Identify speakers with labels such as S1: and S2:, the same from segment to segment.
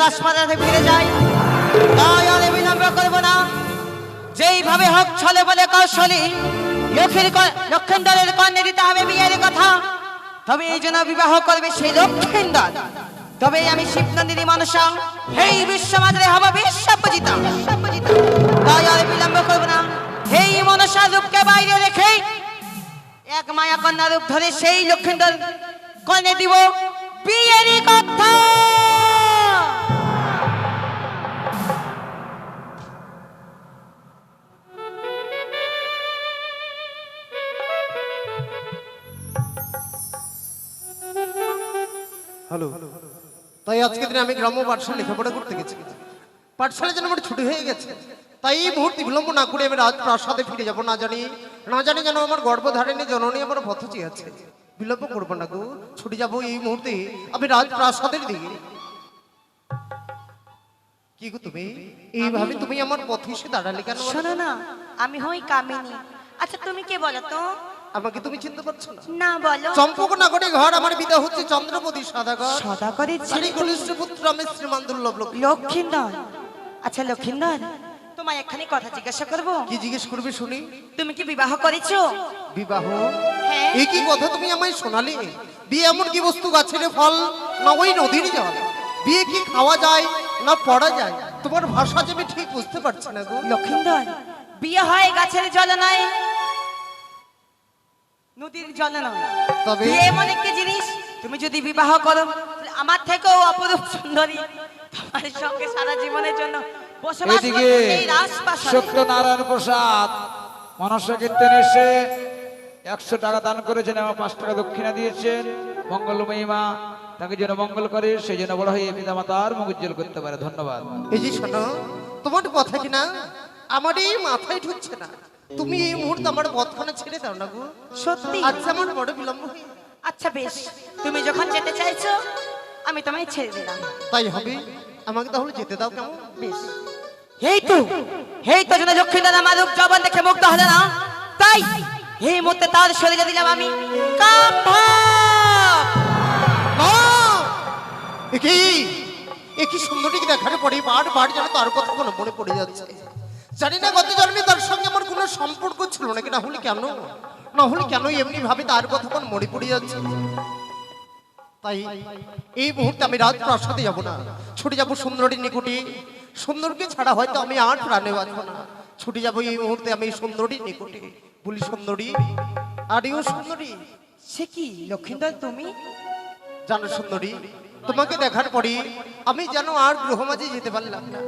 S1: রাজমাতাতে ফিরে যাই। তাই আর বিলম্ব করব না। যেইভাবে হোক ছলে বলে কৌশলী লক্ষেন্দরের কন্যা দিতে হবে বিয়ের কথা। তবে এই জন্য বিবাহ করবে সেই লক্ষেন্দর। তবে আমি শিবনন্দিনী মনসা এই বিশ্বমাত্রে হব বিশ্বপূজিতা। তাই আর বিলম্ব করব না। এই মনসা রূপকে বাইরে রেখে এক মায়া কন্যা রূপ ধরে সেই লক্ষেন্দর কন্যা দিব বিয়ের কথা।
S2: হ্যালো, তাই আজকে দিনে আমি গ্রাম্য পাঠশালা লেখাপড়া করতে গেছি। পাঠশালা যেন আমার ছুটি হয়ে গেছে। তাই এই মুহূর্তে বিলম্ব না করে আমি রাজপ্রাসাদে ফিরে যাবো। না জানি যেন আমার গর্ভধারিণী জননী আমার পথ চেয়েছে। বিলম্ব করবো না গো, ছুটে যাবো এই মুহূর্তে আমি রাজপ্রাসাদের দিকে। কি গো তুমি এইভাবে তুমি আমার পথে এসে দাঁড়ালে কেন?
S1: শোনো না, আমি হই কামিনী। আচ্ছা তুমি কে বলো তো?
S2: আমাকে তুমি চিনতে পারছো না?
S1: না বলো।
S2: চম্পক নগরে ঘর, আমার বিদা হচ্ছে চন্দ্রপতি সদাগর।
S1: সদাগরের ছেলে
S2: কনিষ্ঠ পুত্র আমি শ্রীমান দুর্লভ
S1: লক্ষিন্দর। আচ্ছা লক্ষিন্দর, তোমায় এখানে কথা জিজ্ঞাসা করব।
S2: কি জিজ্ঞেস করবে শুনি?
S1: তুমি কি বিবাহ করেছো?
S2: বিবাহ?
S1: হ্যাঁ।
S2: এই কি কথা তুমি আমায় শোনালে? বিয়ে এমন কি বস্তু, গাছের ফল না ওই নদীর জল? বিয়ে কি খাওয়া যায় না পড়া যায়? তোমার ভাষা যে আমি ঠিক বুঝতে পারছি না গো।
S1: লক্ষিন্দর, বিয়ে হয় গাছের জল নয়, নদীর জল নয়।
S2: তবে
S1: বিয়ে এমন একটি জিনিস, তুমি যদি বিবাহ করো তাহলে আমার থেকেও অপরূপ সুন্দরী তোমার সঙ্গে সারা জীবনের জন্য বসবাস করবে এই রাজপ্রাসাদে।
S3: সত্যনারায়ণ প্রসাদ মনসা কীর্তন এসে 100 টাকা দান করেছেন এবং 5 টাকা দক্ষিণা দিয়েছেন। মঙ্গলময়ী মা তাকে যেন মঙ্গল করে, সেই জন্য বড় হয়ে পিতা মাতার মুখ উজ্জ্বল করতে পারে। ধন্যবাদ।
S2: এই যে শোনো, তোমার কথা কি না আমার এই মাথায় ঢুকছে না। তুমি এই মুহূর্তে আমার পথখানা ছেড়ে দাও না গো।
S1: সত্যি?
S2: আচ্ছা আমার বড় বিলম্ব হয়ে।
S1: আচ্ছা বেশ, তুমি যখন যেতে চাইছো আমি তোমায় ছেড়ে দিলাম।
S2: তাই হবে, আমাকে তাহলে যেতে দাও কেমন?
S1: বেশ। এই তো যেন লক্ষ্মীদার আমার রূপ জবান দেখে মুগ্ধ হলো না, তাই এই মুহূর্তে তার সরে যেতে দিলাম আমি।
S2: একই সুন্দরীকে দেখার পরে বারবার যেন তার কথা মনে পড়ে যাচ্ছে। জানি না গত জন্মে তার সঙ্গে আমার কোনো সম্পর্ক ছিল নাকি, না হলে কেন এমনি ভাবে তার কথা মনে পড়ে যাচ্ছে। তাই এই মুহূর্তে আমি রাজপ্রাসাদে যাবো না, ছুটে যাবো সুন্দরীর নিকটে। সুন্দরকে ছাড়া হয়তো আমি আর প্রাণে বাঁচবো না। ছুটে যাবো এই মুহূর্তে আমি সুন্দরীর নিকটে। বলি সুন্দরী, আরেও সুন্দরী।
S1: সে কি লক্ষিন্দর তুমি?
S2: জানো সুন্দরী, তোমাকে দেখার পরে আমি যেন আর গ্রহ মাঝে যেতে পারলাম না।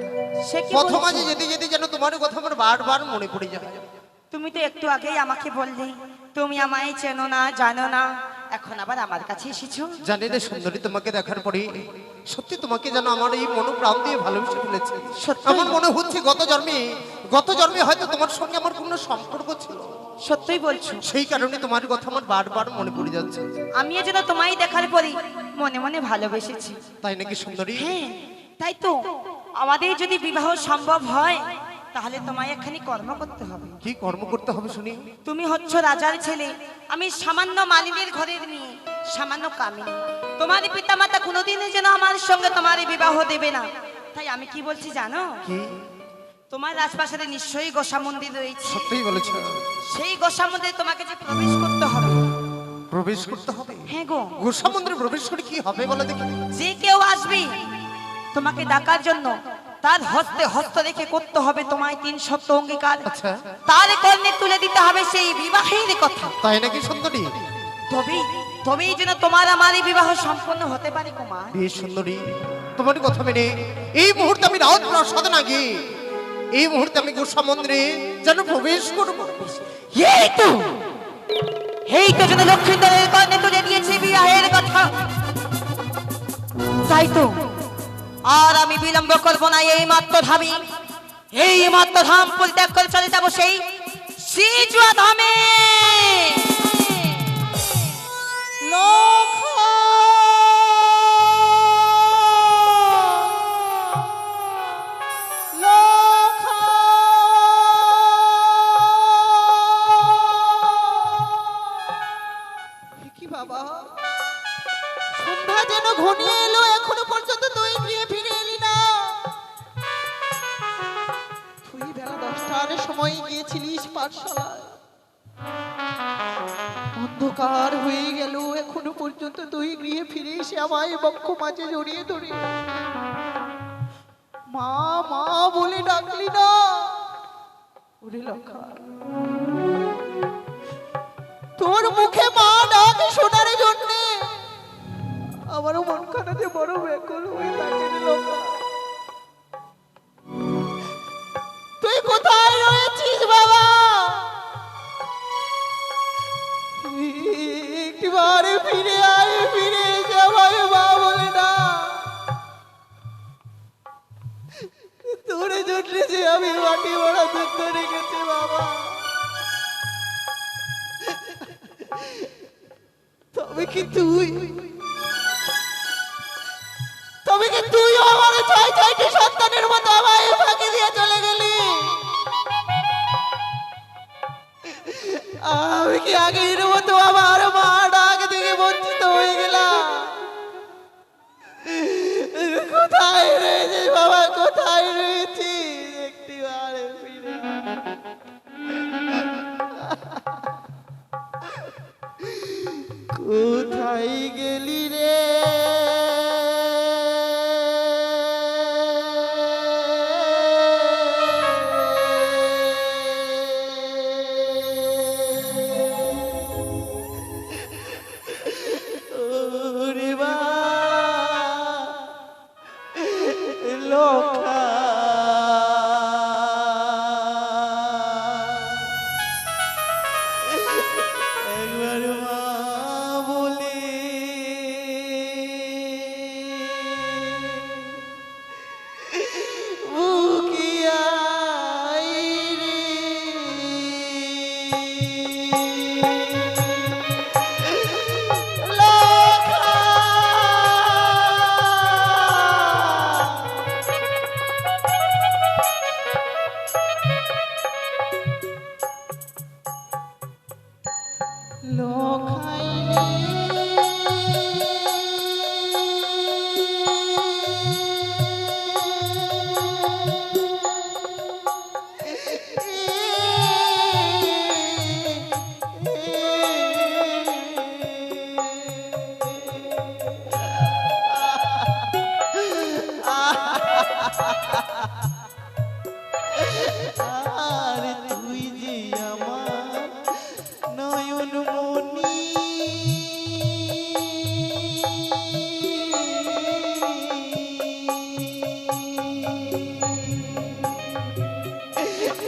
S2: পথ মাঝে যেতে যেতে যেন তোমার কথা আমার বারবার মনে পড়ে যায়।
S1: তুমি তো একটু আগেই আমাকে বললে তুমি আমায় চেনো না, জানো না, এখন আবার আমার কাছে এসেছো।
S2: জানি না সুন্দরী, তোমাকে দেখার পরে সত্যি তোমাকে যেন আমার এই মন প্রাণ দিয়ে ভালোবেসে ফেলেছে। আমার মনে হচ্ছে গত জন্মে হয়তো তোমার সঙ্গে আমার কোনো সম্পর্ক ছিল।
S1: সত্যই বলছো?
S2: সেই কারণে তোমার কথা আমার বারবার মনে পড়ে যাচ্ছে।
S1: আমিও যেন তোমায় দেখার পরে মনে মনে ভালোবেসেছি।
S2: তাই নাকি সুন্দরী?
S1: হ্যাঁ তাই তো। আমাদের যদি বিবাহ সম্ভব হয় তাহলে তোমায় এখানে কর্ম করতে হবে।
S2: কি কর্ম করতে হবে শুনি?
S1: তুমি হচ্ছ রাজার ছেলে, আমি সামান্য মালিনীর ঘরের মেয়ে, সামান্য কামিনী। তোমার পিতামাতা কোনোদিনই যেন আমার সঙ্গে তোমার বিবাহ দেবে না। তাই আমি কি বলছি জানো?
S2: কি?
S1: তোমার রাজপ্রাসাদে নিশ্চয়ই গোসা মন্দির রয়েছে।
S2: সত্যিই বলেছো?
S1: সেই গোসা মন্দিরে তোমাকে যে প্রবেশ করতে হবে।
S2: প্রবেশ করতে হবে?
S1: হ্যাঁ গো।
S2: গোসা মন্দিরে প্রবেশ করে কি হবে বলো দেখি?
S1: যে কেউ আসবে তোমাকে ডাকার জন্য তার হস্তে হস্ত রেখে করতে হবে তোমায় 3 সপ্তাহ অঙ্গীকার।
S2: আচ্ছা।
S1: তার কর্ণে তুলে দিতে হবে সেই বিবাহের কথা।
S2: তাই নাকি সুন্দরী?
S1: তবেই যেন তোমার আমার এই বিবাহ সম্পন্ন হতে পারে কুমার।
S2: বেশ সুন্দরী, তোমার কথা মেনে এই মুহূর্তে আমি রাজপ্রাসাদে না গিয়ে এই মুহূর্তে আমি গোসা মন্দিরে যেন প্রবেশ করবো।
S1: এই তো যেন লক্ষ্মীন্দরের কর্ণে তুলে দিয়েছে বিবাহের কথা। তাই তো আর আমি বিলম্ব করব না। এই মাত্র ধাম পরিত্যাগ করে চলে যাবো সেই সিজুয়া ধামে।
S2: কি বাবা, সন্ধ্যা যেন ঘনিয়ে এলো, এখনো পর্যন্ত তুই গৃহে ফিরে এলি না। করার সময় গিয়েছিলিস পাঠশালায়, অন্ধকার হয়ে গেল, এখনো পর্যন্ত তুই গৃহে ফিরে এসে আমায় বক্ষ মাঝে জড়িয়ে ধরে মা মা বলে ডাকলি না। ওরে লক্ষা, তোর মুখে মা ডাক শোনার জন্য আমারও মন খানাতে বড় ব্যাকুল হয়ে থাকে রে লক্ষা। তুই কোথায় রয়েছিস বাবা? একটিবারে ফিরে আয়, ফিরে এসে আমায় মা বলে না। তোর জন্য যে আমি মাটি ভরা দুঃখ রেখেছি বাবা, তবে কি তুই আমার ছয় ছয়টি সন্তানের মতো আমায় ফাঁকি দিয়ে চলে গেলি? আমি কি আগের মতো আমার মা ডাক থেকে বঞ্চিত হয়ে গেলাম? কোথায় রয়েছিস বাবা, কোথায় রয়েছিস? একটিবারে ফিরে কোথায় গেলি রে? ওরে বা লোকা, একবার মা বলে বুকিয়াই রে। লোকা, লোকাই আর তুই যে আমার নয়ন মনি,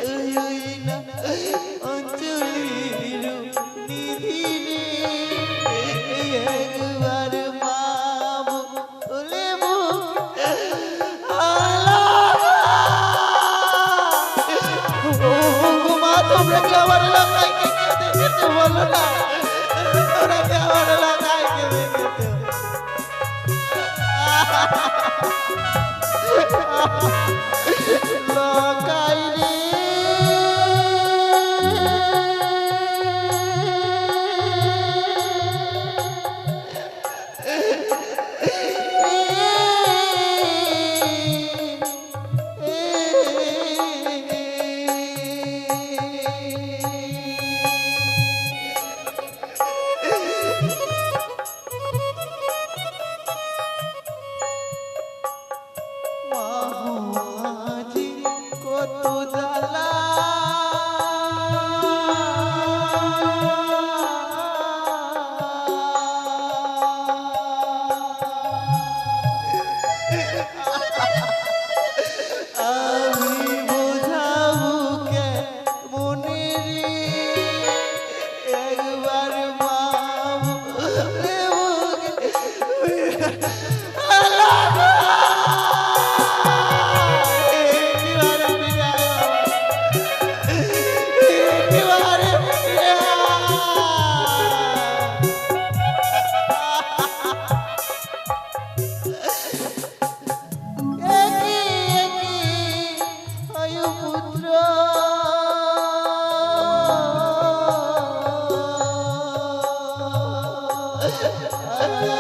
S2: ওই না অঞ্জলির নিধি রে, একবার মা বলে তোমরা কি আমার এলাকায় কে দেখেছো বলো না? তোমরা কি আমার এলাকায় কে দেখেছো? লোকাই রে, মাঝি কত জ্বালা, আমি বোঝাবো কে মনে রে, একবার মা বলে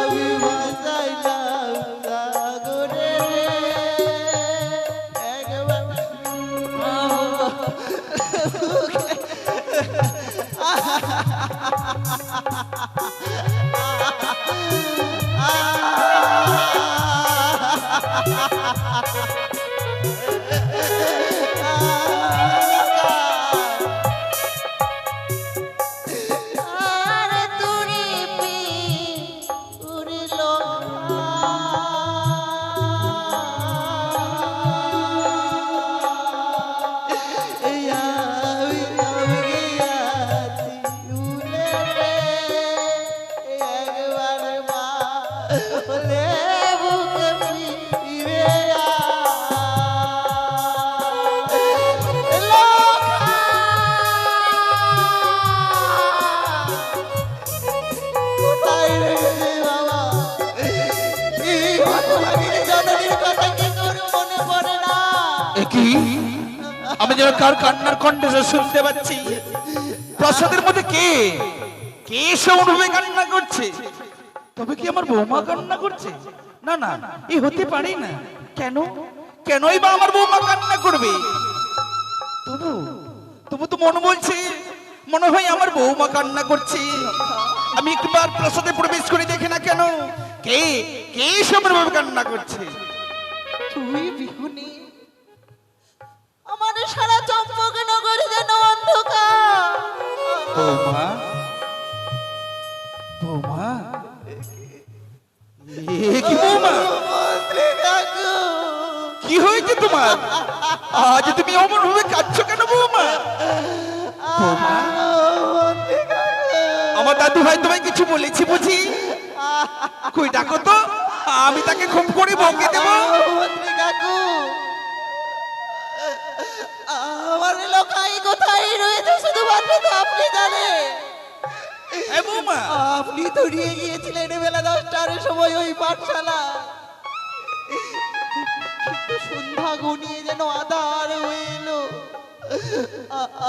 S2: আমি বাঁচাইলাম সাগরে রে, একবার আরে তুরি পি উড়িল
S3: কি আমি যেন কার কান্নার কণ্ঠে শুনতে পাচ্ছি। প্রাসাদের মধ্যে কে কে সে অনুভবে কান্না করছে? তবে কি আমার বৌমা কান্না করছে? না না, এ হতে পারে না। কেন কেনই বা আমার বৌমা কান্না করবে? তবু তবু তো মন বলছে মনে হয় আমার বৌমা কান্না করছে। আমি একবার প্রাসাদে প্রবেশ করে দেখে না কেন কে কে সে অনুভবে কান্না করছে।
S2: তুই বিহুনি আমার সারা চম্পক নগরী যেন অন্ধকার।
S3: বৌমা বৌমা কি বৌমা,
S2: মন্ত্রী কাকু
S3: কি হয়েছে তোমার? আজ তুমি অমন ভাবে কাঁদছো কেন বৌমা? বৌমা,
S2: মন্ত্রী কাকু
S3: আমার দাদু ভাই তোমায় কিছু বলেছি বুঝি? কই ডাকো তো, আমি তাকে খুব করে বকে দেব।
S2: মন্ত্রী কাকু আমার লোকাই কোথায় রয়েছে শুধুমাত্র তো আপনি জানেন।
S3: এ বৌমা,
S2: আপনি তো নিয়ে গিয়েছিলেন বেলা 10টার সময় ওই পাঠশালা, কিন্তু সন্ধ্যা ঘনিয়ে যেন আধার হয়ে এলো।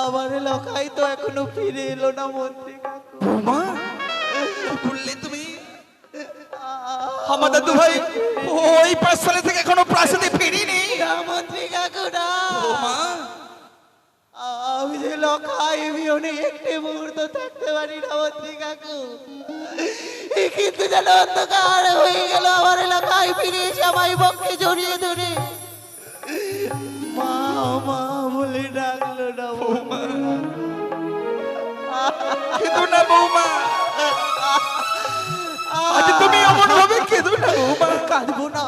S2: আমার লোকাই তো এখনো ফিরে এলো না মন্ত্রী কাকু।
S3: বৌমা কি বললে তুমি? আমার দাদু ভাই ওই পাঠশালা থেকে এখনো প্রাসাদে ফিরিনি।
S2: না মন্ত্রী কাকু না,
S3: বৌমা,
S2: আমি যে লোকাই বিহনে একটি মুহূর্ত থাকতে পারি না মন্ত্রী কাকু। কিন্তু যেন অন্ধকার হয়ে গেল। আমার এলাকায় ফিরে এসে আমায় বক্ষে জড়িয়ে ধরে মা মা বলে ডাকলো না বৌমা।
S3: কেঁদো না বৌমা, আজ তুমি এমন ভাবে কেঁদো না বৌমা।
S2: কাঁদবো না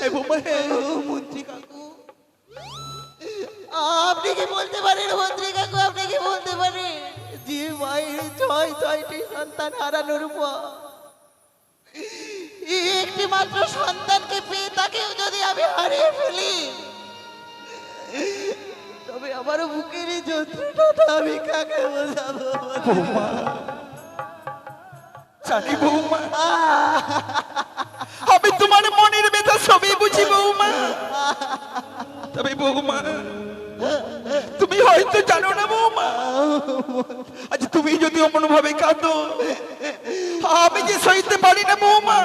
S3: এ বৌমা,
S2: মন্ত্রী কাকু। আপনি কি বলতে পারেন মন্ত্রী কাকু, আপনি কি বলতে পারেন যে মায়ের ছয়টি সন্তান হারানোর পর একটি মাত্র সন্তানকে পেয়ে তাকেও যদি আমি হারিয়ে ফেলি, তবে আমার বুকের এই যন্ত্রণাটা আমি কাকে বোঝাবো?
S3: বৌমা জানি বৌমা, আমি তোমার মনের ব্যথা সবই বুঝি বৌমা। তবে বৌমা তুমি হয়তো জানো না বৌমা, আজ তুমি যদি অমন ভাবে কাঁদো আমি যে সইতে পারি না বৌমা।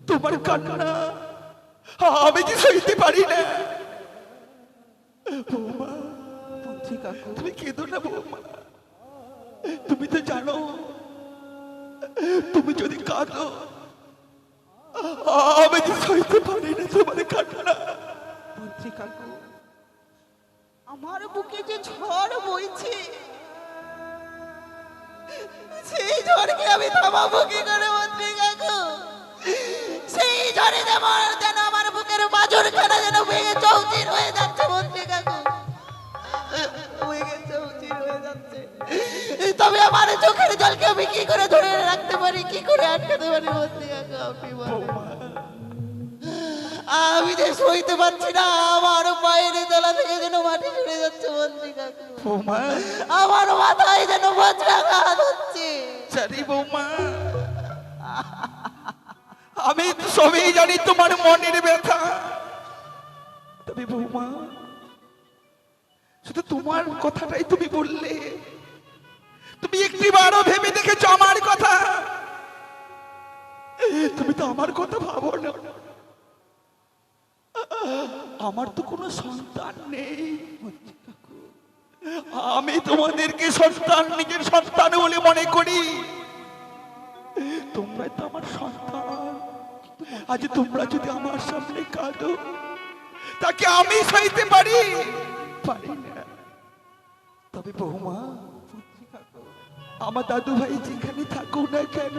S3: তোমার কান্না আমি যে সইতে পারি না বৌমা।
S2: মন্ত্রী কাকু
S3: তুমি কেঁদো না বৌমা, তুমি তো জানো তুমি যদি কাঁদো আমি যে সইতে পারি না তোমার কান্না।
S2: মন্ত্রী কাকু আমার বুকে যে ঝড় বইছে, সেই ঝড়কে আমি থামাবো কি করে মন্ত্রী কাকু? সেই ঝড়ে যেন আমার বুকের বাজরখানা যেন ভেঙে চৌচির হয়ে যাচ্ছে মন্ত্রী কাকু, ভেঙে চৌচির হয়ে যাচ্ছে। তবে আমার চোখের জলকে আমি কি করে ধরে রাখতে পারি, কি করে আটকাতে পারি মন্ত্রী কাকু আপনি বলেন। আমি যে সইতে পারছি না, আমার পায়ের তলা থেকে যেন মাটি সরে যাচ্ছে মন্ত্রী কাকু।
S3: বৌমা
S2: আমার মাথায় যেন বজ্রাঘাত হচ্ছে।
S3: জানি বৌমা, আমি তো সবই জানি তোমার মনের ব্যথা। তবে বৌমা শুধু তোমার কথাটাই তুমি বললে, তুমি একটিবারও ভেবে দেখেছো আমার কথা? তুমি তো আমার কথা ভাবো না। আমার তো কোনো সন্তান নেই,
S4: আমি তোমাদেরকে সন্তান, নিজের সন্তান বলে মনে করি। তোমরা তো আমার সন্তান। আজ তোমরা যদি আমার সামনে কাঁদো, তাকে আমি সইতে পারি পারি না। তবে বৌমা, আমার দাদু ভাই যেখানে থাকুক না কেন,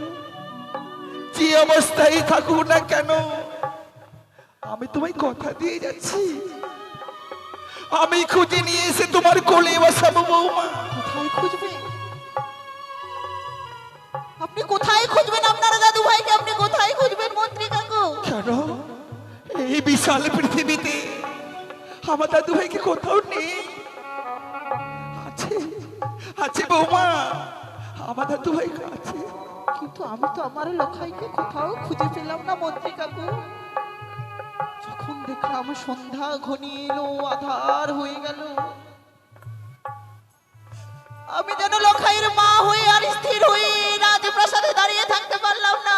S4: যে অবস্থায় থাকুক না কেন, আমি তোমায় কথা দিয়ে যাচ্ছি, আমি খুঁজে নিয়ে এসে তোমার কোলে বসাবো বৌমা।
S5: কোথায় খুঁজবে? আপনি কোথায় খুঁজবেন আপনার দাদু ভাইকে? আপনি কোথায় খুঁজবেন মন্ত্রী কাকু?
S4: কেন এই বিশাল পৃথিবীতে আমার দাদু ভাইকে কোথাও নেই? আছে, আছে বৌমা, আমার দাদু ভাই আছে।
S5: কিন্তু আমি তো আমার লখাইকে কোথাও খুঁজে পেলাম না মন্ত্রী কাকু। যখন দেখলাম সন্ধ্যা ঘনিয়ে এলো, আধার হয়ে গেল, আমি যেন লখাইয়ের মা হয়ে আর স্থির হয়ে রাজপ্রাসাদে দাঁড়িয়ে থাকতে পারলাম না।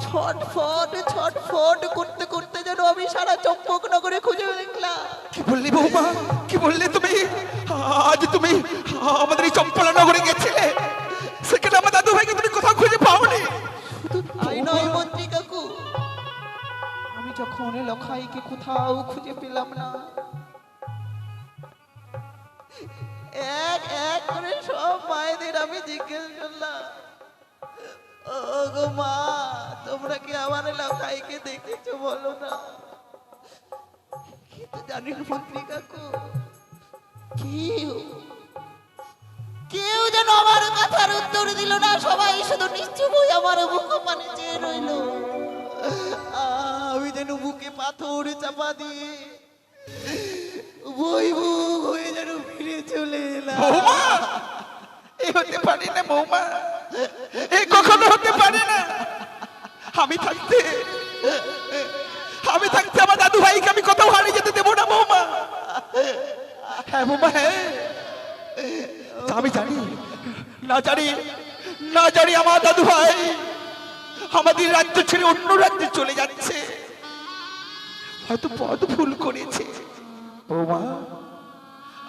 S5: ছটফট ছটফট করতে করতে যেন আমি সারা চম্পকনগরে খুঁজে দেখলাম।
S4: কি বললি বৌমা, কি বললে তুমি? আজ তুমি আমাদের এই চম্পলা নগরে গেছিলে, সেখানে আমার দাদু ভাইকে তুমি কোথাও খুঁজে পাওনি?
S5: শুধু তাই নয় মন্ত্রী কাকু, আমি যখন লখাইকে কোথাও খুঁজে পেলাম না, এক এক করে সব মায়েদের আমি জিজ্ঞেস করলাম, ও গো মা, তোমরা কি আমার লখাইকে দেখেছো বলো না? কিন্তু জানেন মন্ত্রী কাকু, কেউ কেউ যেন আমার কথার উত্তর দিল না। সবাই শুধু নিশ্চুপ হয়ে আমার মুখ পানে চেয়ে রইল। আমি যেন বুকে পাথর চাপা দিয়ে বই বুক হয়ে যেন ফিরে চলে এলাম।
S4: বৌমা, এ হতে পারে না বৌমা, এ কখনো হতে পারে না। আমি থাকতে আমার দাদু ভাইকে আমি কোথাও হারিয়ে যেতে দেবো না বৌমা। হ্যাঁ বৌমা, হ্যাঁ, আমি জানি, না জানি আমার দাদু ভাই আমাদের রাজ্য ছেড়ে অন্য রাজ্যে চলে যাচ্ছে, হয়তো পথ ভুল করেছে। বৌমা,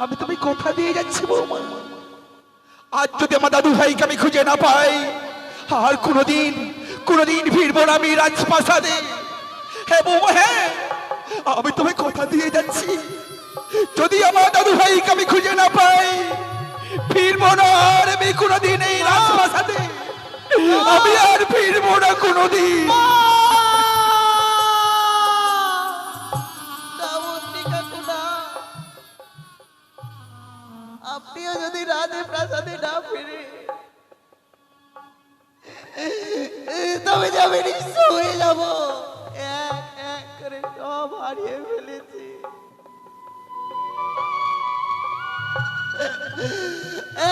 S4: আমি তুমি কথা দিয়ে যাচ্ছি বৌমা, আজ যদি আমার দাদু ভাইকে আমি খুঁজে না পাই, আর কোনোদিন ফিরবো না আমি রাজপ্রাসাদে। হ্যাঁ বৌমা, হ্যাঁ, আমি তোমায় কথা দিয়ে যাচ্ছি, যদি আমার দাদু ভাইকে আমি খুঁজে না পাই, ফিরবো না আর আমি কোনোদিন এই রাজপ্রাসাদে, আমি আর ফিরবো না কোনোদিন।
S5: না মন্ত্রী কাকু, না, আপনিও যদি রাজপ্রাসাদে না ফিরে, তবে যাবে নিঃস্ব হয়ে যাব। এক এক করে সব হারিয়ে ফেলেছি,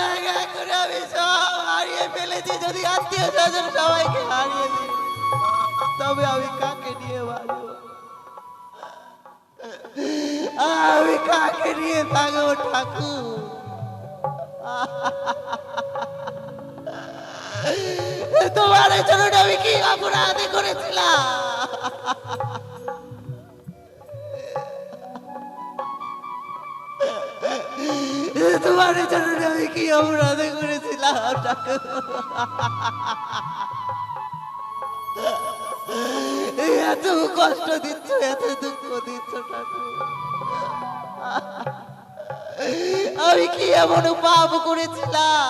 S5: এক এক করে আমি সব হারিয়ে ফেলেছি। যদি আত্মীয় স্বজন সবাইকে হারিয়ে দিই, তবে আমি কাকে নিয়ে বাঁচব? আমি কাকে নিয়ে থাকবো ঠাকুর? তোমার জন্য আমি কি অপরাধ করেছিলাম? তোমার জন্য আমি কি অপরাধ করেছিলাম ঠাকুর? এত কষ্ট দিচ্ছ, এত দুঃখ দিচ্ছ ঠাকুর, আমি কি এমন পাপ করেছিলাম?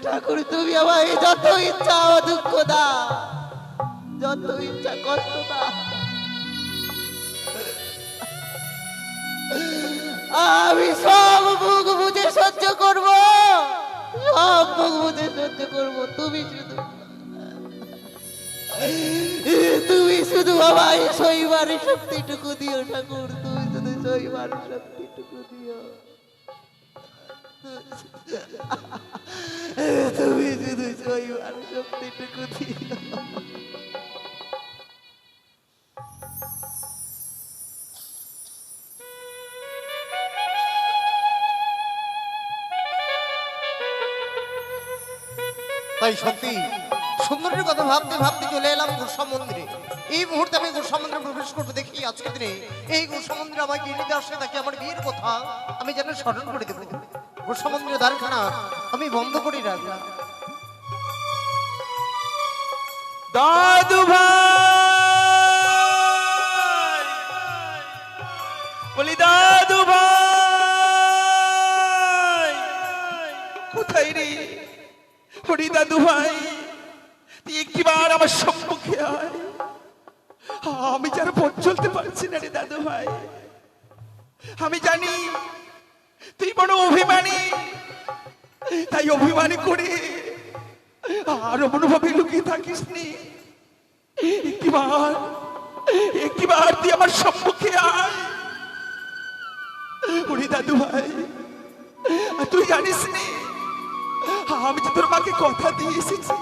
S5: ঠাকুর, তুমি আমায় যত ইচ্ছা দুঃখ দাও, যত ইচ্ছা কষ্ট দাও, আমি সব মুখ বুঝে সহ্য করব, সব মুখ বুঝে সহ্য করব। তুমি শুধু আমায় সইবার শক্তিটুকু দিও ঠাকুর, তুমি শুধু সইবার শক্তিটুকু দিও, তুমি শুধু সইবার শক্তিটুকু দিও।
S2: তাই সত্যি সুন্দরীর কথা ভাবতে ভাবতে চলে এলাম গোসা মন্দিরে। এই মুহূর্তে আমি গোসা মন্দিরে প্রবেশ করবো, দেখি আজকে দিনে এই গোসা মন্দিরে আমাকে এনে দিয়ে আসলে তাকে আমার বিয়ের কথা আমি যেন স্মরণ করে দেবো। গোসা মন্দিরের দ্বারখানা আমি বন্ধ করে রাখলাম।
S4: দাদু ভাই, বলি দাদু ভাই কোথায় রে? বলি দাদু ভাই, তুই একটিবার আমার সম্মুখে আয়। আমি যার পথ চলতে পারছি না রে দাদু ভাই। আমি জানি তুই বড় অভিমানী, তাই অভিমানী করে আর অনুভবে লুকিয়ে থাকিস নি। একটিবার তুই আমার সম্মুখে আয়। ওরে দাদু ভাই, তুই জানিস নি আমি তো তোর মাকে কথা দিয়ে এসেছি,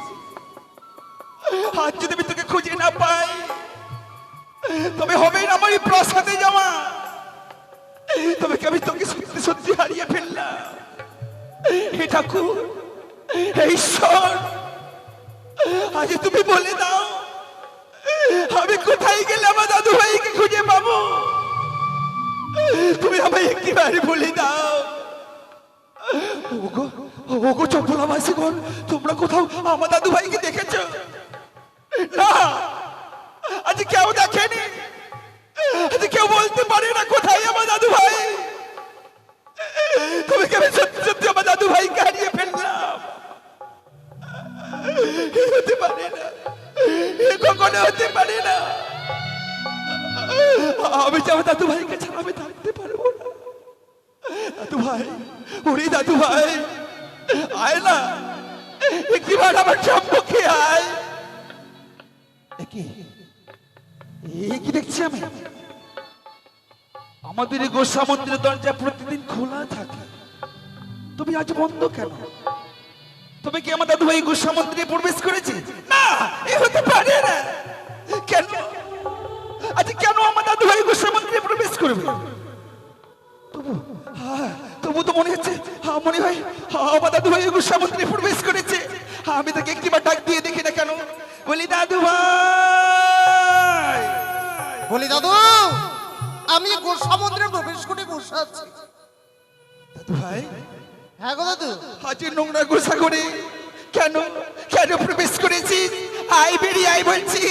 S4: আজ যদি আমি তোকে খুঁজে না পাই তবে হবে না আমার এই প্রাসাদে যাওয়া। তবে কি আমি তোকে সত্যি সত্যি হারিয়ে ফেললাম? হে ঠাকুর, হে ঈশ্বর, আজ তুমি বলে দাও আমি কোথায় গেলে আমার দাদু ভাইকে খুঁজে পাবো? তুমি আমায় একটিবার বলে দাও। ওগো ওগো চপলাবাসীগণ, তোমরা কোথাও আমার দাদু ভাইকে দেখেছো? না, আজ কেউ দেখেনি। আজ কেউ বলতে পারে না কোথায় আমার দাদু ভাই। তুমি কেমন সত্যি সত্যি আমার দাদু ভাইকে হারিয়ে ফেললাম? হতে পারে না, কখনো হতে পারে না। আমি যে আমার দাদু ভাইকে ছাড়া আমি থাকতে পারবো না। দাদু ভাই, ওরে দাদু ভাই, আয় না, একটিবার আমার সম্মুখে আয়। কি দেখছি আমি? আমাদের এই গোসা মন্দিরের দরজা প্রতিদিন খোলা থাকে, তুমি আজ বন্ধ কেন? তবে কি আমার দাদু ভাই গোসা মন্দিরে প্রবেশ করেছে? না, এ হতে পারে না। কেন আজ কেন আমার দাদু ভাই গোসা মন্দিরে প্রবেশ করবে? তবু তো মনে হচ্ছে, মনে হয় আমার দাদু ভাই গোসা মন্দিরে প্রবেশ করেছে। আমি তাকে একটিবার ডাক দিয়ে দেখি না কেন? বলি দাদু ভাই,
S2: বলি দাদু, আমি গোসা মন্দিরে প্রবেশ করে বসে আছি।
S4: দাদু ভাই,
S2: হ্যাঁ গো দাদু।
S4: আজ নোংরা গোসা করে কেন কেন প্রবেশ করেছিস? আয়, বেরিয়ে আয় বলছি।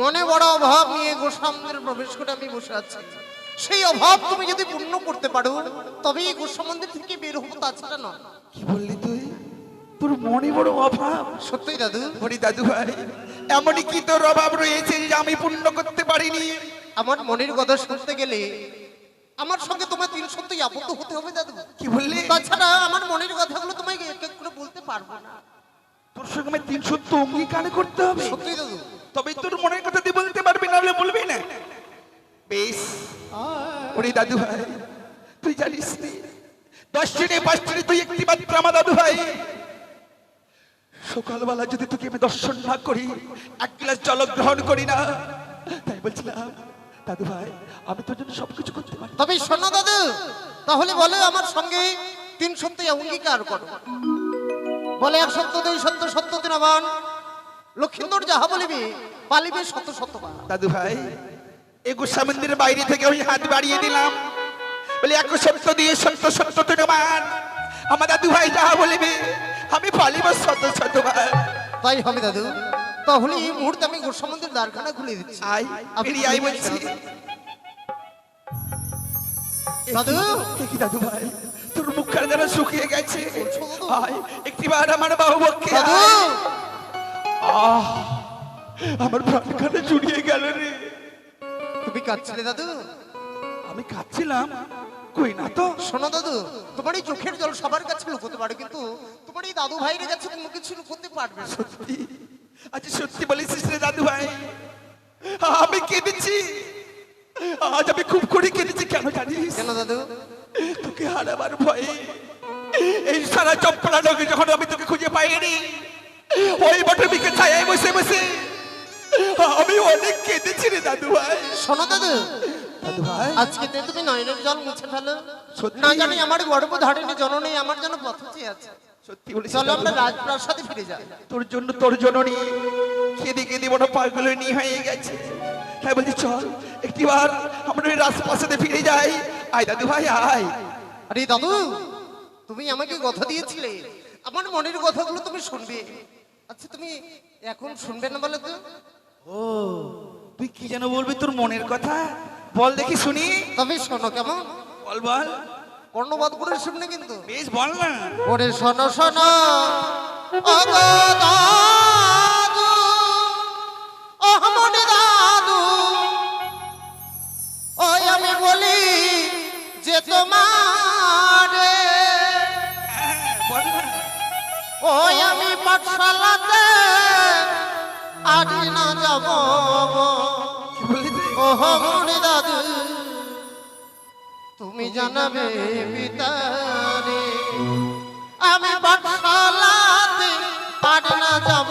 S2: মনে বড় অভাব নিয়ে গোসা মন্দিরে প্রবেশ করে আমি বসে আছি। সেই অভাব তুমি যদি পূর্ণ করতে পারো তবে এই গোসা মন্দির থেকে বের হবো, তাছাড়া নয়।
S4: কি বললি তুই? তোর মনে বড় অভাব?
S2: সত্যই দাদু।
S4: বলি দাদু ভাই, এমনই কি তোর অভাব রয়েছে যে আমি পূর্ণ করতে পারিনি?
S2: আমার মনের কথা শুনতে গেলে আমার সঙ্গে তোমার 3 সত্যই আবদ্ধ হতে হবে দাদু।
S4: কি বললি?
S2: তাছাড়া আমার মনের কথাগুলো তোমায় এক এক করে বলতে পারবো না।
S4: তোর সঙ্গে আমি 300 অঙ্গীকার করতে হবে।
S2: সত্যই দাদু।
S4: তবে তোর মনের কথা তুই বলতে পারবি, না হলে বলবি না। বেশ, ওরে দাদু ভাই, তুই জানিস নি 10 দিনে 5 দিনে তুই একটি মাত্র আমার দাদু ভাই। সকালবেলা যদি তোকে আমি দর্শন না করি, এক গ্লাস জল গ্রহণ করি না, তাই বলছিলাম দাদু ভাই আমি তোর জন্য সবকিছু করতে পারি।
S2: তবে শোনো দাদু, তাহলে বলে আমার সঙ্গে 3 সত্যই অঙ্গীকার করো। বলে 1 সত্য 2 সত্য সত্য 3 আমান লক্ষিন্দর যাহা বলিবি পালিবে শত শতবার।
S4: দাদু ভাই, এই গোসা মন্দিরের বাইরে থেকে ওই হাত বাড়িয়ে দিলাম, বলে 1 সত্য দিয়ে সত্য সত্য 3 আমান আমার দাদু ভাই যাহা বলিবে আমি পালিব শত শতবার।
S2: তাই হবে দাদু। তাহলে এই মুহূর্তে আমি গোসা মন্দির দ্বারখানা খুলে দিচ্ছি।
S4: আয়, বেরিয়ে আয় বলছি।
S2: দাদু,
S4: দেখি দাদু ভাই, তোর মুখখান যেন শুকিয়ে গেছে। আয়, একটিবার আমার বাহুবক্ষে
S2: দাদু,
S4: আয়। আমার প্রাণখানে জুড়িয়ে গেল রে।
S2: তুমি কাঁদছিলে দাদু?
S4: আমি কাঁদছিলাম? কই না তো।
S2: শোনো দাদু, তোমার এই চোখের জল সবার কাছে লুকোতে পারে, কিন্তু তোমার এই দাদু ভাইয়ের কাছে কোনো কিছু লুকোতে পারবে না।
S4: সত্যি, আজ সত্যি বলেছিস রে দাদু ভাই। আমি কেঁদেছি, আজ আমি খুব করে কেঁদেছি। কেন জানিস?
S2: কেন দাদু?
S4: তোকে হারাবার ভয়ে। এই সারা চপ্পলা লোকে যখন আমি তোকে খুঁজে পাইনি, ওই বটবিকে ছায়ায় বসে বসে আমি অনেক কেঁদেছি রে দাদু ভাই।
S2: শোনো দাদু,
S4: দাদু ভাই,
S2: আজকে তুমি নয়নের জল মুছে ফেলো।
S4: সত্যি?
S2: না জানি আমার গর্ভধারিণী জননী আমার জন্য পথ চেয়ে আছে।
S4: সত্যি বলেছি
S2: চলো
S4: দাদু
S2: আমরা
S4: ভাই।
S2: রাজপ্রাসাদে ফিরে যাই।
S4: তোর জননী কেঁদে কেঁদে মনে পাগল নি হয়ে গেছে। হ্যাঁ বলছি চল একটিবার আমরা ওই রাজপ্রাসাদে ফিরে যাই। আয় দাদু ভাই আয়।
S2: আরে দাদু, তুমি আমাকে কথা দিয়েছিলে আমার মনের কথাগুলো তুমি শুনবে। আচ্ছা তুমি এখন শুনবে না বলো তো?
S4: ও তুই কি যেন বলবি তোর মনের কথা? বল দেখি শুনি।
S2: তবে শোনো কেমন,
S4: বল বল।
S2: কর্ণবাদ করে শুনবে কিন্তু।
S4: বেশ বল না।
S2: ওরে শোনো শোনো ও গো দাদু, ও মনে দাদু, ওই আমি বলি যে তোমার,
S4: হ্যাঁ, বল না।
S2: ওই আমি পাঠশালাতে আজ না যাব,
S4: কি বললি তুই?
S2: ও মনে দাদু তুমি জানাবে পিতারে, আমি পাঠশালাতে আজ না যাব,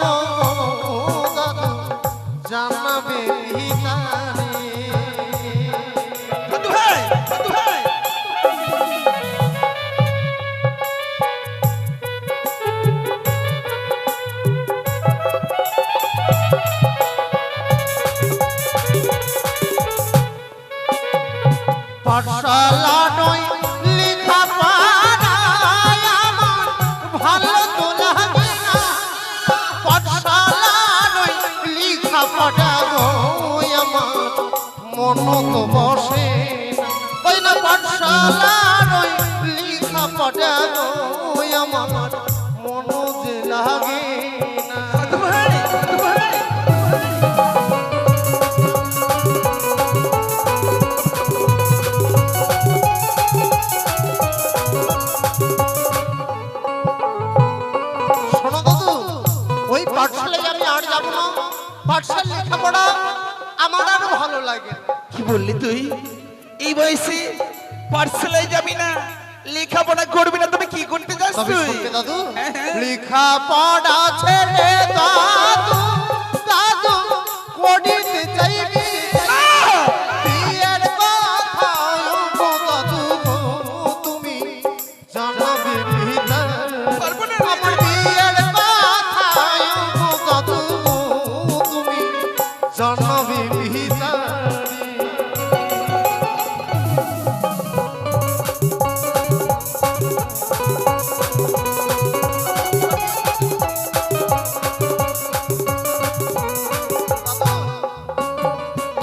S2: দাদু জানাবে পিতারে।
S4: দাদু ভাই দাদু ভাই।
S2: পাঠশালা নয় লেখা পড়ায় আমার ভালো তো লাগে না, পাঠশালা নয় লেখা পড়াবো আমার মন তো বসে না, ওই না পাঠশালা নয় লেখা পড়াবো আমার মন যে লাগে না।
S4: দাদু ভাই দাদু ভাই।
S2: শোনো দাদু, ওই পাঠশালায় আমি আর যাবো না, পাঠশালায় লেখাপড়া আমার আর ভালো লাগে না।
S4: কি বললি তুই? এই বয়সে পাঠশালায় যাবি না, লেখাপড়া করবি না, তুমি কি করতে যাস
S2: তবে
S4: তুই?
S2: শুনবে দাদু,
S4: হ্যাঁ, হ্যাঁ।
S2: লেখাপড়া ছেড়ে দাদু, দাদু করিতে চাইবি বিয়ের কথা, ও দাদু গো, তুমি জানাবে বিধান।
S4: পারবো না।
S2: আমার বিয়ের কথা, ও দাদু গো, তুমি জানাবে বিধান।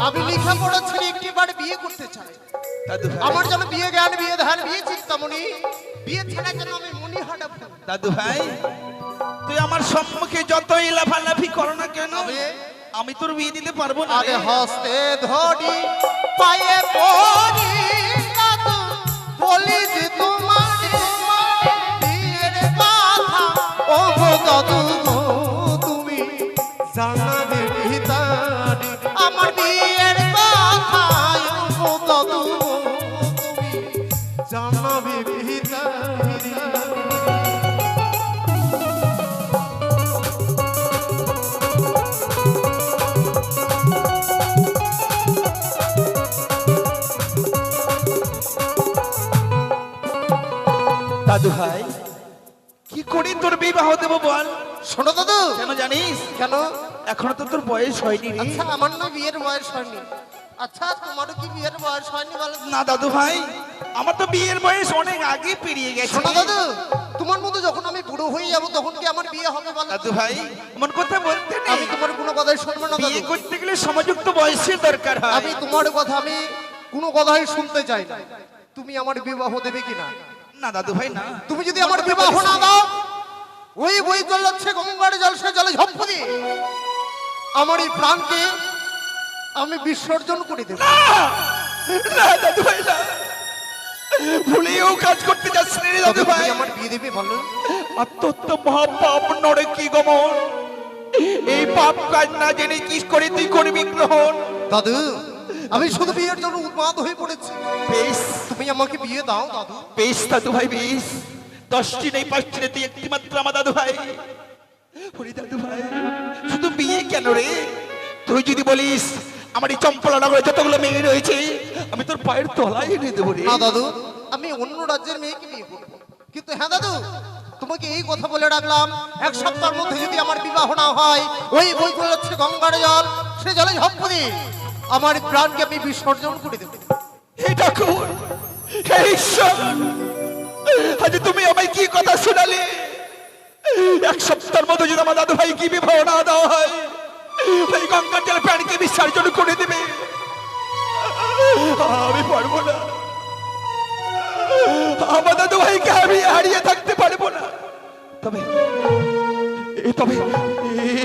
S2: আমি লেখাপড়া ছেড়ে একটিবার বিয়ে করতে চাই।
S4: দাদু ভাই
S2: আমার যেন বিয়ে জ্ঞান, বিয়ে ধ্যান, বিয়ে চিন্তামণি, বিয়ে ছাড়া যেন আমি মনি হাঁটাবো।
S4: দাদু ভাই তুই আমার সম্মুখে যতই লাফালাফি করো না কেন, আমি তোর বিয়ে দিতে পারবো না
S2: আরে
S4: রে।
S2: হস্তে ধরি পায়ে পড়ি দাদু, বলি যে তোমার বিয়ের কথা, ও গো দাদু গো, তুমি জানাবে ভিতারি আমার বিয়ের কথা, ও গো দাদু গো, তুমি জানাবে ভিতারি।
S4: দাদু ভাই কি করি তোর বিবাহ দেবো বল?
S2: শোনো দাদু,
S4: কেন জানিস?
S2: কেন?
S4: এখনো তো তোর বয়স হয়নি রে।
S2: আচ্ছা আমার না বিয়ের বয়স হয়নি, আচ্ছা তোমারও কি বিয়ের বয়স হয়নি বলো তো?
S4: না দাদু ভাই আমার তো বিয়ের বয়স অনেক আগে পেরিয়ে গেছে।
S2: শোনো দাদু, তোমার মতো যখন আমি বুড়ো হয়ে যাবো তখন কি আমার বিয়ে হবে বলো?
S4: দাদু ভাই এমন কথা বলতে নেই।
S2: আমি তোমার কোনো কথাই শুনবো না
S4: বিয়ে
S2: দাদু।
S4: করতে গেলে সমযুক্ত বয়সের দরকার হয়।
S2: আমি তোমার কথা আমি কোনো কথাই শুনতে চাই না। তুমি আমার বিবাহ দেবে কিনা?
S4: না দাদু ভাই না।
S2: তুমি যদি আমার বিবাহ না দাও, ওই বই চলাচ্ছে গঙ্গার জল সে জলে ঝম্প দিয়ে আমার এই প্রাণকে আমি বিসর্জন করে দেব।
S4: না দাদু ভাই না, ভুলেও কাজ করতে যাচ্ছি না রে দাদু
S2: তবে
S4: ভাই।
S2: তুমি আমার বিয়ে দেবে বলো?
S4: আত্মত্ব মহাপাপ নরে কি গমন, এই পাপ কাজ না জেনে কি করে তুই করবি গ্রহণ?
S2: দাদু, আমি শুধু বিয়ের জন্য উন্মাদ হয়ে পড়েছি।
S4: বেশ
S2: তুমি আমাকে বিয়ে দাও দাদু।
S4: বেশ দাদু ভাই বেশ। 10টি নেই 5টি নেই, তুই একটি মাত্র আমার দাদু ভাই। ওরে দাদু ভাই শুধু বিয়ে কেন রে? তুই যদি বলিস আমার এই চম্পলা নগরে যতগুলো মেয়ে রয়েছে আমি তোর পায়ের তলায় এনে দেবো রে।
S2: না দাদু, আমি অন্য রাজ্যের মেয়েকে বিয়ে করবো। কিন্তু হ্যাঁ দাদু, তোমাকে এই কথা বলে রাখলাম, 1 সপ্তাহের মধ্যে যদি আমার বিবাহ না হয়, ওই বইগুলো হচ্ছে গঙ্গার জল, সে জলে ঝপ্প দিয়ে আমার প্রাণকে আমি বিসর্জন করে দেবো।
S4: এই ঠাকুর, হে ঈশ্বর, আজ তুমি আমায় কি কথা শোনালে? 1 সপ্তাহের মধ্যে যদি আমার দাদু ভাই কি বিবাহ না দেওয়া হয়, ওই গঙ্গার জলে প্রাণীকে বিসর্জন করে দেবে। আমি পারবো না, আমার দাদু ভাইকে আমি হারিয়ে থাকতে পারবো না। তবে তবে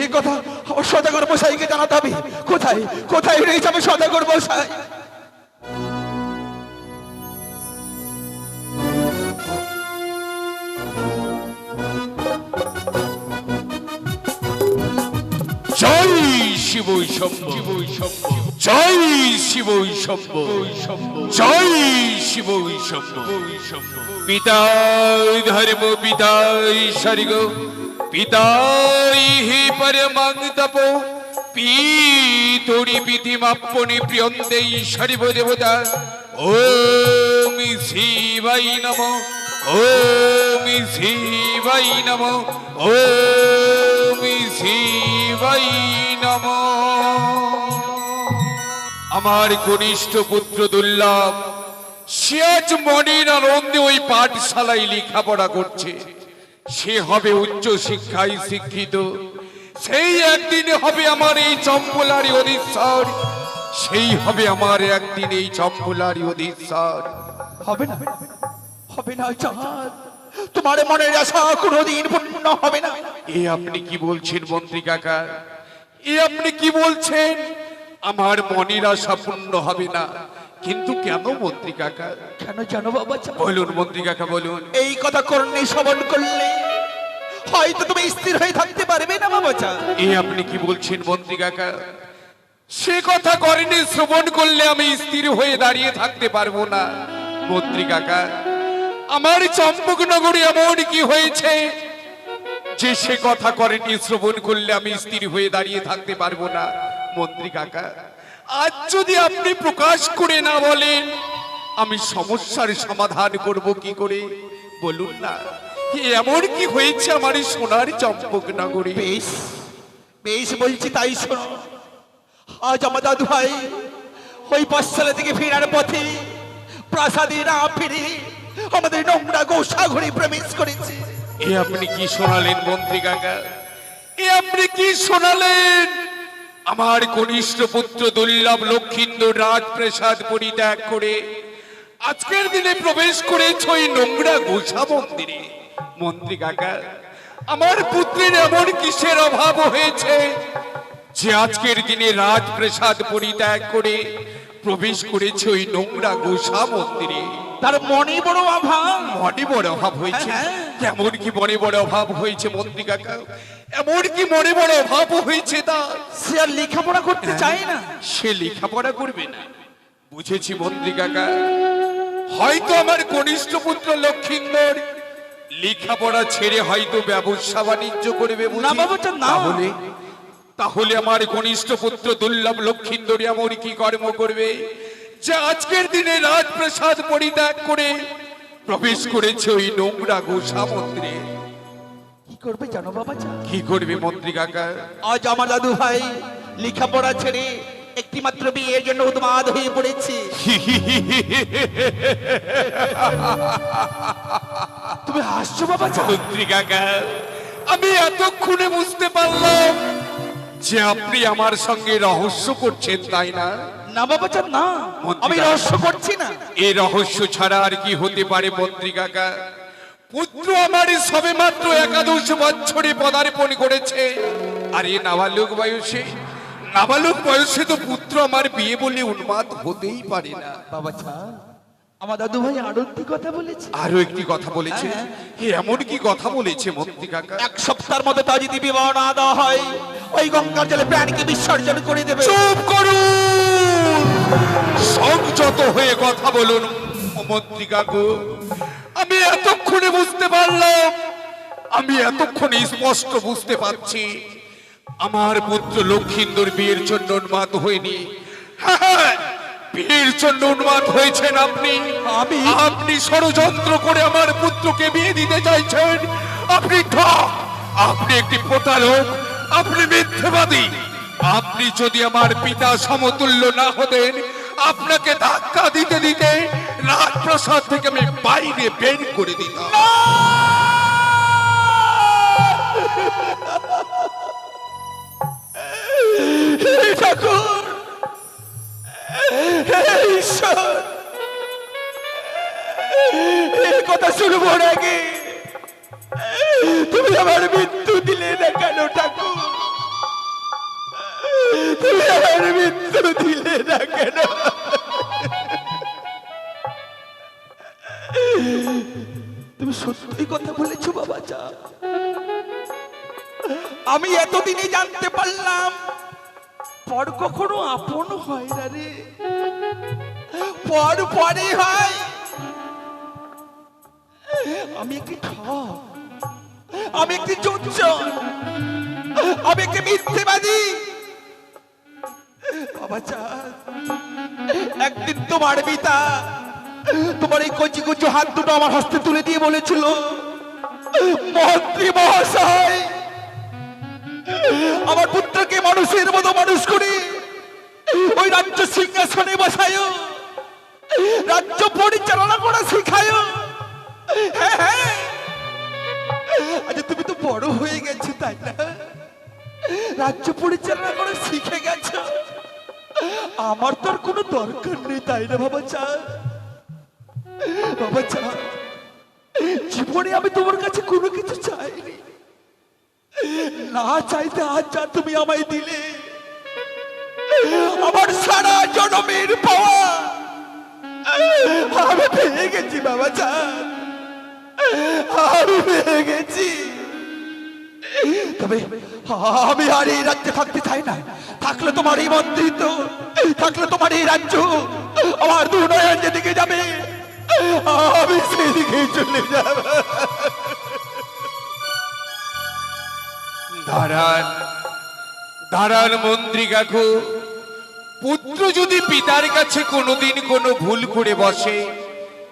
S4: এই কথা আমার সদাগর মশাইকে জানাতে হবে। কোথায় কোথায় রয়েছে আমি সদাগর মশাই?
S6: জয় শিব শম্ভু, জয় শিব শম্ভু, জয় শিব শম্ভু। পিতায় ধর্ম পিতায় স্বর্গ, পিতায় হি পরমং তপ, পিতরি পিতিমাপ্পনি প্রিয়ন্তেই সর্বদেবতা। ওম শিবাই নমঃ, ওম শিবাই নমঃ, ওম শিবাই নমঃ। আমার কনিষ্ঠ পুত্র দুর্লভ, সে আজ মনের আনন্দে ওই পাঠশালায় লেখাপড়া করছে। সে হবে উচ্চ শিক্ষায় শিক্ষিত, সেই একদিন হবে আমার এই চম্পলারী অধীশ্বর, সেই হবে আমার একদিন এই চম্পলারী অধীশ্বর।
S4: হবে না, হবে না চাঁদ, তোমার মনের আশা কোনোদিন পূর্ণ হবে না।
S6: এ আপনি কি বলছেন মন্ত্রী কাকা? এ আপনি কি বলছেন? আমার মনের আশা পূর্ণ হবে না, কিন্তু কেন মন্ত্রী কাকা?
S4: কেন জানো বাবা চাঁদ?
S6: বলুন মন্ত্রী কাকা বলুন।
S4: এই কথা কর্ণে শ্রবণ করলে হয়তো তুমি স্থির হয়ে থাকতে পারবে না বাবা চাঁদ।
S6: এ আপনি কি বলছেন মন্ত্রী কাকা? সে কথা করেনি শ্রবণ করলে আমি স্থির হয়ে দাঁড়িয়ে থাকতে পারবো না মন্ত্রী কাকা। আমার চম্পকনগরে এমন কি হয়েছে যে সে কথা করেনি শ্রবণ করলে আমি স্থির হয়ে দাঁড়িয়ে থাকতে পারবো না মন্ত্রী কাকা? আজ যদি আপনি প্রকাশ করে না বলেন, আমি সমস্যার সমাধান করব কি করে বলুন না? এমন কি হয়েছে আমার এই সোনার চম্পকনগরে?
S4: বেশ বেশ বলছি তাই শোনো। আজ আমার দাদু ভাই ওই পাঠশালা থেকে ফেরার পথে প্রাসাদে না ফিরে আমাদের নোংরা গোসাগরে প্রবেশ করেছে।
S6: এ আপনি কি শোনালেন মন্ত্রী কাকা? এ আপনি কি শোনালেন? আমার কনিষ্ঠ পুত্র দুর্লভ লক্ষিন্দর রাজপ্রাসাদ পরিত্যাগ করে আজকের দিনে প্রবেশ করেছে ওই নোংরা গোসা মন্দিরে। মন্ত্রী কাকা, আমার পুত্রের এমন কিসের অভাব হয়েছে যে আজকের দিনে রাজপ্রাসাদ পরিত্যাগ করে প্রবেশ করেছে ওই নোংরা গোসা মন্দিরে?
S4: তার মনে বড় অভাব।
S6: মনে বড় অভাব হয়েছে? কেমন কি মনে বড় অভাব হয়েছে মন্ত্রী কাকা? এমন কি মনে বড় অভাব হয়েছে তা?
S4: সে আর লেখাপড়া করতে চায় না।
S6: সে লেখাপড়া করবে না? বুঝেছি মন্ত্রী কাকা, হয়তো আমার কনিষ্ঠ পুত্র লক্ষিন্দর লেখাপড়া ছেড়ে হয়তো ব্যবসা বাণিজ্য করবে।
S4: না বাবা চাঁদ, না।
S6: তাহলে আমার কনিষ্ঠ পুত্র দুর্লভ লক্ষিন্দর এমন কি কর্ম করবে যে আজকের দিনে রাজপ্রাসাদ পরিত্যাগ করে প্রবেশ করেছে ওই নোংরা গোসা মন্দিরে?
S4: কি করবে জানো বাবা চাঁদ?
S6: কি করবে মন্ত্রী কাকা?
S4: আজ আমার দাদু ভাই লেখাপড়া ছেড়ে একটি মাত্র বিয়ের জন্য উন্মাদ হয়ে পড়েছে। তুমি হাসছো বাবা চাঁদ?
S6: মন্ত্রী কাকা, আমি এতক্ষণে বুঝতে পারলাম যে আপনি আমার সঙ্গে রহস্য করছেন, তাই না?
S4: না বাবা চাঁদ, না, আমি রহস্য করছি না।
S6: এই রহস্য ছাড়া আর কি হতে পারে মন্ত্রী কাকা? পুত্র আমার সবে মাত্র 11 বছরে পদার্পণ করেছে, আর এই নাবালক বয়সে তো পুত্র আমার বিয়ে বলে উন্মাদ হতেই পারে না।
S4: বাবা চাঁদ, আমার দাদু ভাই আরো একটি কথা বলেছে।
S6: আরো একটি কথা বলেছে? এমন কি কথা বলেছে মন্ত্রী কাকা?
S4: 1 সপ্তাহের মধ্যে তা যদি বিবাহ না দেওয়া হয়, ওই গঙ্গার জলে প্রাণীকে বিসর্জন করে দেবে।
S6: চুপ করুন, সংযত হয়ে কথা বলুন মন্ত্রী কাকু। আমি এতক্ষণে বুঝতে পারলাম, আমি এতক্ষণে স্পষ্ট বুঝতে পারছি, আমার পুত্র লক্ষিন্দর বিয়ের জন্য উন্মাদ হয়নি। হ্যাঁ, বিয়ের জন্য উন্মাদ হয়েছেন আপনি। আপনি ষড়যন্ত্র করে আমার পুত্রকে বিয়ে দিতে চাইছেন। আপনি ঠক, আপনি একটি প্রতারক, আপনি মিথ্যাবাদী। আপনি যদি আমার পিতা সমতুল্য না হতেন, আপনাকে ধাক্কা দিতে দিতে রাজপ্রাসাদ থেকে আমি বাইরে বের করে দিতাম।
S4: হে ঠাকুর, হে ঈশ্বর, এই কথা শুনবো নাকি? তুমি আমার মৃত্যু দিলে না কেন ঠাকুর? তুমি আমার মৃত্যু দিলে না কেন? তুমি সত্যি কথা বলেছো বাবা চা। আমি এতদিনে জানতে পারলাম পর কখনো আপন হয় না রে, পর পরে হয়। আমি একটি ঠক, আমি একটি চোর, আমি একটি মিথ্যেবাদী বাবা চা। একদিন তোমার পিতা তোমার এই কচি কচি হাত দুটো আমার হস্তে তুলে দিয়ে বলেছিল, মন্ত্রী মহাশয়, আমার পুত্রকে মানুষের মতো মানুষ করে ওই রাজ্য সিংহাসনে বসায়, রাজ্য পরিচালনা করা শিখায়। হ্যাঁ হ্যাঁ, আচ্ছা তুমি তো বড় হয়ে গেছো তাই না, রাজ্য পরিচালনা করে শিখে গেছো, আমার তো আর কোনো দরকার নেই তাই না বাবা চা? বাবা চা, জীবনে আমি তোমার কাছে কোনো কিছু চাইনি, না চাইতে আজ যা তুমি আমায় দিলে, আমার সারা জন্মের পাওয়া আমি পেয়ে গেছি বাবা চা, আমি পেয়ে গেছি। তবে আমি আর এই রাজ্যে থাকতে চাই না। থাকলে তোমার এই মন্ত্রিত্ব, থাকলে তোমার এই রাজ্য, আমার দু নয়ন যেদিকে যাবে আমি সেদিকে চলে যাব।
S6: দাঁড়ান দাঁড়ান মন্ত্রী কাকু, পুত্র যদি পিতার কাছে কোনোদিন কোনো ভুল করে বসে,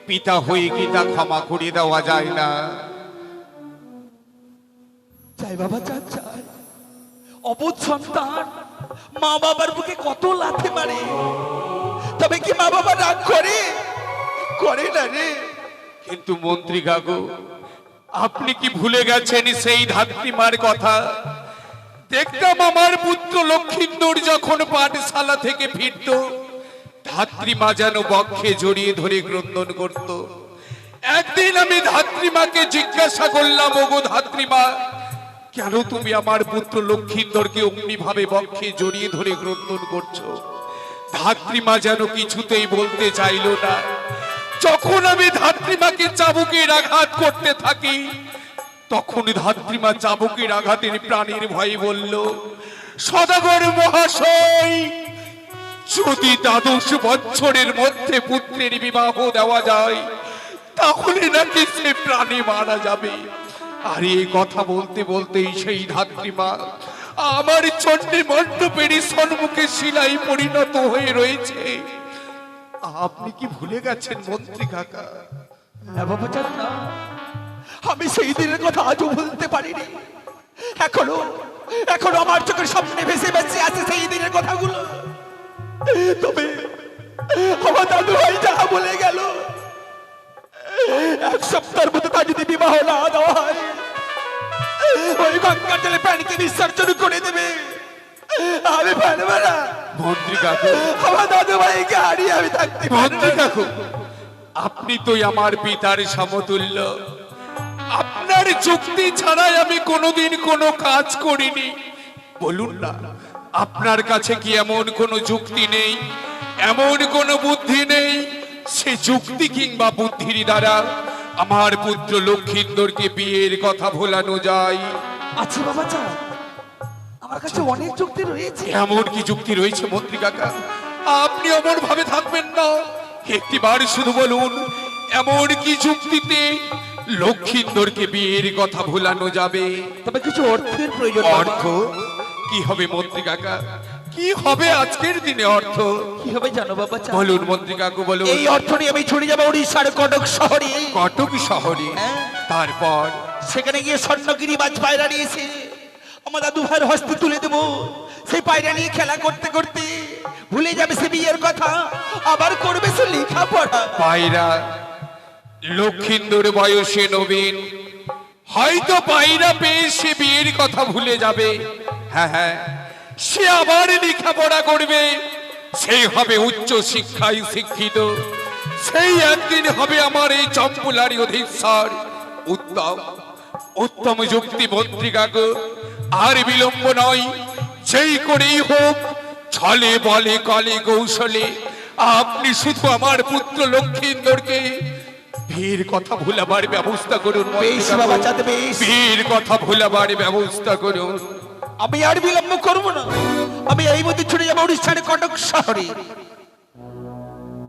S6: পিতা হয়ে কি তা ক্ষমা করে দেওয়া যায় না?
S4: চাই বাবা চা চাই। অবুঝ সন্তান মা বাবার বুকে কত লাথি মারে, তবে কি মা বাবা রাগ করে? করে না রে।
S6: কিন্তু মন্ত্রী কাকু, আপনি কি ভুলে গেছেন সেই ধাত্রীমার কথা? দেখতাম আমার পুত্র লক্ষিন্দর যখন পাঠশালা থেকে ফিরত, ধাত্রীমা যেন বক্ষে জড়িয়ে ধরে ক্রন্দন করত। একদিন আমি ধাত্রীমাকে জিজ্ঞাসা করলাম, ওগো ধাত্রীমা, কেন তুমি আমার পুত্র লক্ষিন্দরকে অমনি ভাবে বক্ষে জড়িয়ে ধরে ক্রন্দন করছো? ধাত্রীমা যেন কিছুতেই বলতে চাইল না। যখন আমি ধাত্রীমাকে চাবুকের আঘাত করতে থাকি, তখন ধাত্রীমা চাবুকের আঘাতের প্রাণীর ভয়ে বলল, সদাগর মহাশয়, যদি 12 বছরের মধ্যে পুত্রের বিবাহ দেওয়া যায়, তাহলে নাকি সে প্রাণে মারা যাবে। আর এই কথা বলতে বলতেই সেই ধাত্রীমা আমার চণ্ডী মণ্ডপের সম্মুখে শিলাই পরিণত হয়ে রয়েছে। আপনি কি ভুলে গেছেন মন্ত্রী কাকা?
S4: বাবা চা না, আমি সেই দিনের কথা আজও বলতে পারিনি। এখনো এখনো আমার চোখের সামনে ভেসে ভেসে আছে সেই দিনের কথাগুলো। তবে আমার দাদু ভাই যা বলে গেল, 1 সপ্তাহের মধ্যে তা যদি বিবাহ না দেওয়া হয়, ওই গঙ্গার জলে প্রাণীকে বিসর্জন করে দেবে। আমি পারবো না
S6: মন্ত্রী কাকু,
S4: আমার দাদু ভাইকে হারিয়ে আমি থাকতে পারবো
S6: মন্ত্রী
S4: না।
S6: কাকু, আপনি তো আমার পিতার সমতুল্য। আপনার যুক্তি ছাড়াই আমি কোনোদিন কোনো কাজ করিনি। বলুন না, আপনার কাছে কি এমন কোনো যুক্তি নেই, এমন কোনো বুদ্ধি নেই, সে যুক্তি কিংবা বুদ্ধির দ্বারা আমার পুত্র লক্ষিন্দরকে বিয়ের কথা ভোলানো যায়?
S4: আচ্ছা বাবা চা, আমার কাছে অনেক যুক্তি রয়েছে।
S6: এমন কি যুক্তি রয়েছে মন্ত্রী কাকা? আপনি অমন ভাবে থাকবেন না, একটিবার শুধু বলুন, এমন কি যুক্তিতে লক্ষিন্দরকে বিয়ের কথা ভুলানো যাবে?
S4: তবে কিছু অর্থের প্রয়োজন।
S6: অর্থ কি হবে মন্ত্রী কাকা? কি হবে আজকের দিনে অর্থ?
S4: কি হবে জানো বাবা চা?
S6: বলুন মন্ত্রী কাকু, বলুন।
S4: এই অর্থ নিয়ে আমি ছুটে যাবো উড়িষ্যার কটক শহরে।
S6: কটক শহরে? তারপর
S4: সেখানে গিয়ে স্বর্ণগিরি বাজ পায়রা নিয়েছে, আমার দাদু ভাইয়ের হস্তে তুলে দেবো। সেই পায়রা নিয়ে খেলা করতে করতে ভুলে যাবে সে বিয়ের কথা, আবার করবে সে লেখাপড়া।
S6: পায়রা লক্ষিন্দর বয়সে নবীন, হয়তো পায়রা পেয়ে সে বিয়ের কথা ভুলে যাবে। হ্যাঁ হ্যাঁ, সে আবার লেখাপড়া করবে, সেই হবে উচ্চ শিক্ষায় শিক্ষিত, সেই একদিন হবে আমার এই চম্পুলারি অধীশ্বর। উত্তম উত্তম যুক্তি মন্ত্রিকাকে, আর বিলম্ব নয়, যেই করেই হোক, ছলে বলে কলে কৌশলে আপনি শুধু আমার পুত্র লক্ষিন্দরকে বীর কথা ভুলাবার ব্যবস্থা করুন।
S4: বেশ বাবা চাঁদ, বেশ।
S6: বীর কথা ভুলাবার ব্যবস্থা করুন।
S4: আমি আর বিলম্ব করবো না, আমি এই মধ্যে ছুটে যাবো উড়িষ্যার কটক শহরে।